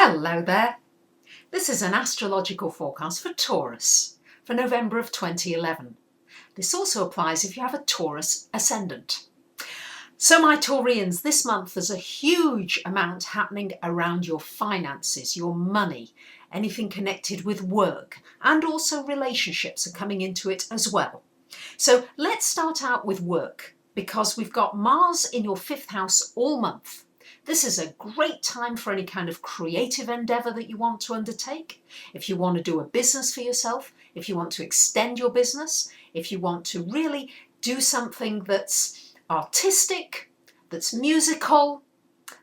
Hello there. This is an astrological forecast for Taurus for November of 2011. This also applies if you have a Taurus ascendant. So my Taurians, this month there's a huge amount happening around your finances, your money, anything connected with work, and also relationships are coming into it as well. So let's start out with work, because we've got Mars in your 5th house all month. This is a great time for any kind of creative endeavour that you want to undertake. If you want to do a business for yourself, if you want to extend your business, if you want to really do something that's artistic, that's musical,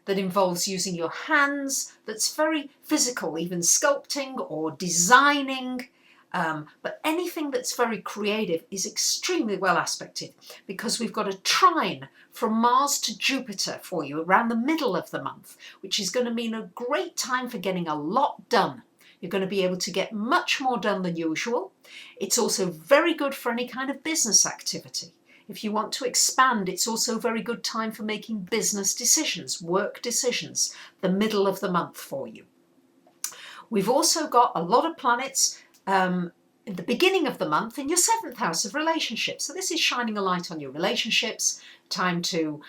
that involves using your hands, that's very physical, even sculpting or designing. But anything that's very creative is extremely well aspected, because we've got a trine from Mars to Jupiter for you around the middle of the month, which is going to mean a great time for getting a lot done. You're going to be able to get much more done than usual. It's also very good for any kind of business activity. If you want to expand, it's also a very good time for making business decisions, work decisions, the middle of the month for you. We've also got a lot of planets in the beginning of the month in your 7th house of relationships. So this is shining a light on your relationships, time to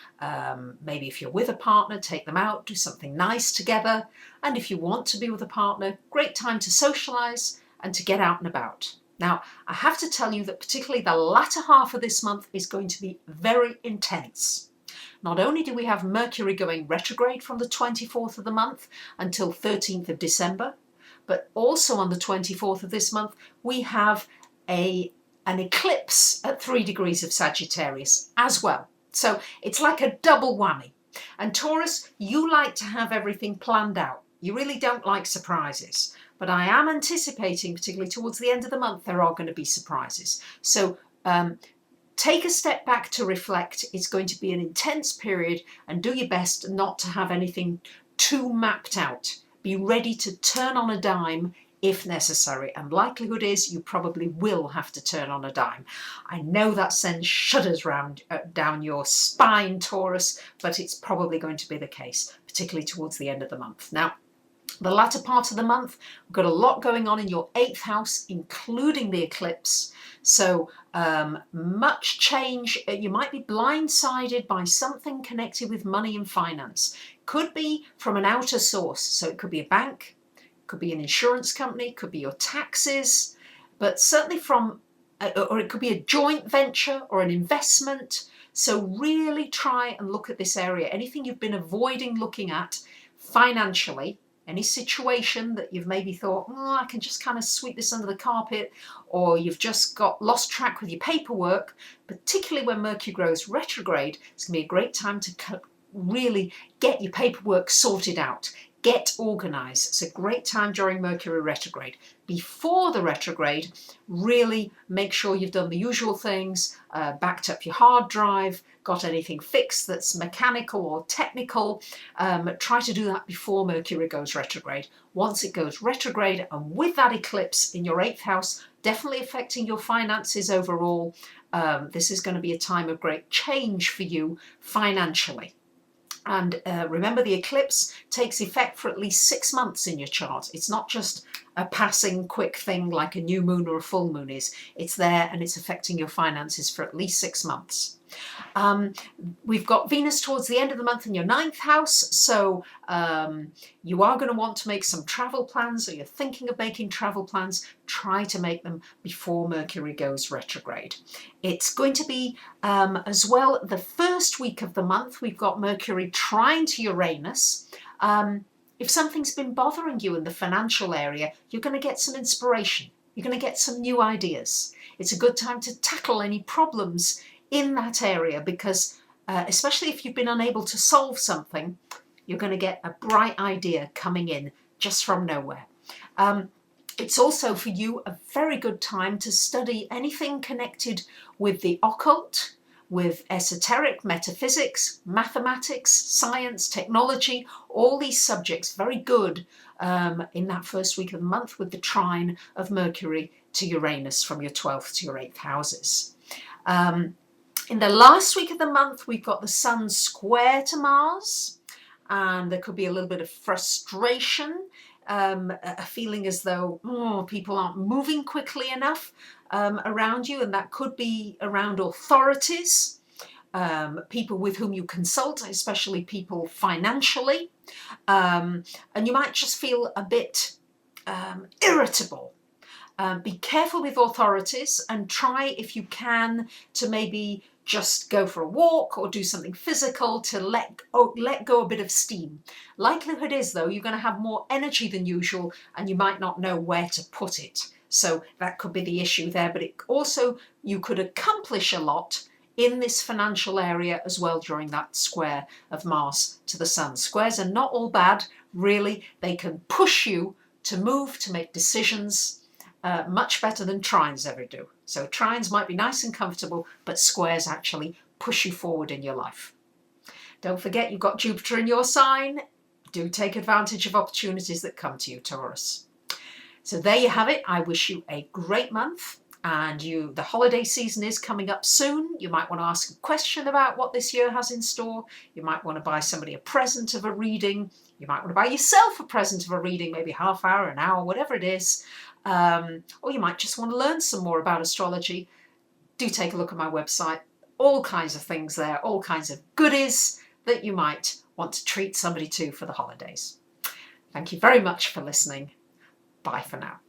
maybe if you're with a partner, take them out, do something nice together. And if you want to be with a partner, great time to socialise and to get out and about. Now, I have to tell you that particularly the latter half of this month is going to be very intense. Not only do we have Mercury going retrograde from the 24th of the month until 13th of December, but also on the 24th of this month, we have an eclipse at 3 degrees of Sagittarius as well. So it's like a double whammy. And Taurus, you like to have everything planned out. You really don't like surprises. But I am anticipating, particularly towards the end of the month, there are going to be surprises. So take a step back to reflect. It's going to be an intense period, and do your best not to have anything too mapped out. Be ready to turn on a dime if necessary, and likelihood is you probably will have to turn on a dime. I know that sends shudders down your spine, Taurus, but it's probably going to be the case, particularly towards the end of the month. Now, the latter part of the month, we've got a lot going on in your 8th house, including the eclipse. So much change. You might be blindsided by something connected with money and finance. Could be from an outer source. So it could be a bank, could be an insurance company, could be your taxes, but certainly or it could be a joint venture or an investment. So really try and look at this area. Anything you've been avoiding looking at financially, any situation that you've maybe thought, I can just kind of sweep this under the carpet, or you've just lost track with your paperwork, particularly when Mercury goes retrograde, it's going to be a great time to really get your paperwork sorted out. Get organised. It's a great time during Mercury retrograde. Before the retrograde, really make sure you've done the usual things, backed up your hard drive, got anything fixed that's mechanical or technical. Try to do that before Mercury goes retrograde. Once it goes retrograde, and with that eclipse in your 8th house, definitely affecting your finances overall, this is going to be a time of great change for you financially. And remember, the eclipse takes effect for at least 6 months in your chart. It's not just a passing quick thing like a new moon or a full moon is. It's there and it's affecting your finances for at least 6 months. We've got Venus towards the end of the month in your 9th house, so you are going to want to make some travel plans, or you're thinking of making travel plans. Try to make them before Mercury goes retrograde. It's going to be as well the first week of the month. We've got Mercury trine to Uranus. If something's been bothering you in the financial area, you're going to get some inspiration. You're going to get some new ideas. It's a good time to tackle any problems in that area, because especially if you've been unable to solve something, you're going to get a bright idea coming in just from nowhere. It's also for you a very good time to study anything connected with the occult, with esoteric, metaphysics, mathematics, science, technology, all these subjects. Very good in that first week of the month with the trine of Mercury to Uranus from your 12th to your 8th houses. In the last week of the month, we've got the Sun square to Mars, and there could be a little bit of frustration, a feeling as though people aren't moving quickly enough around you, and that could be around authorities, people with whom you consult, especially people financially, and you might just feel a bit irritable. Be careful with authorities and try, if you can, to maybe just go for a walk or do something physical to let go a bit of steam. Likelihood is, though, you're going to have more energy than usual and you might not know where to put it. So that could be the issue there, but it also, you could accomplish a lot in this financial area as well during that square of Mars to the Sun. Squares are not all bad, really. They can push you to move, to make decisions, much better than trines ever do. So trines might be nice and comfortable, but squares actually push you forward in your life. Don't forget, you've got Jupiter in your sign. Do take advantage of opportunities that come to you, Taurus. So there you have it. I wish you a great month. And the holiday season is coming up soon. You might want to ask a question about what this year has in store. You might want to buy somebody a present of a reading. You might want to buy yourself a present of a reading, maybe half hour, an hour, whatever it is. Or you might just want to learn some more about astrology. Do take a look at my website. All kinds of things there, all kinds of goodies that you might want to treat somebody to for the holidays. Thank you very much for listening. Bye for now.